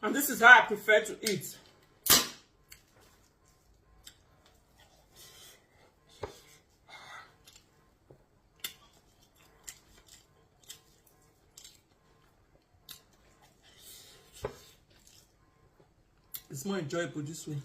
And this is how I prefer to eat. It's more enjoyable this way.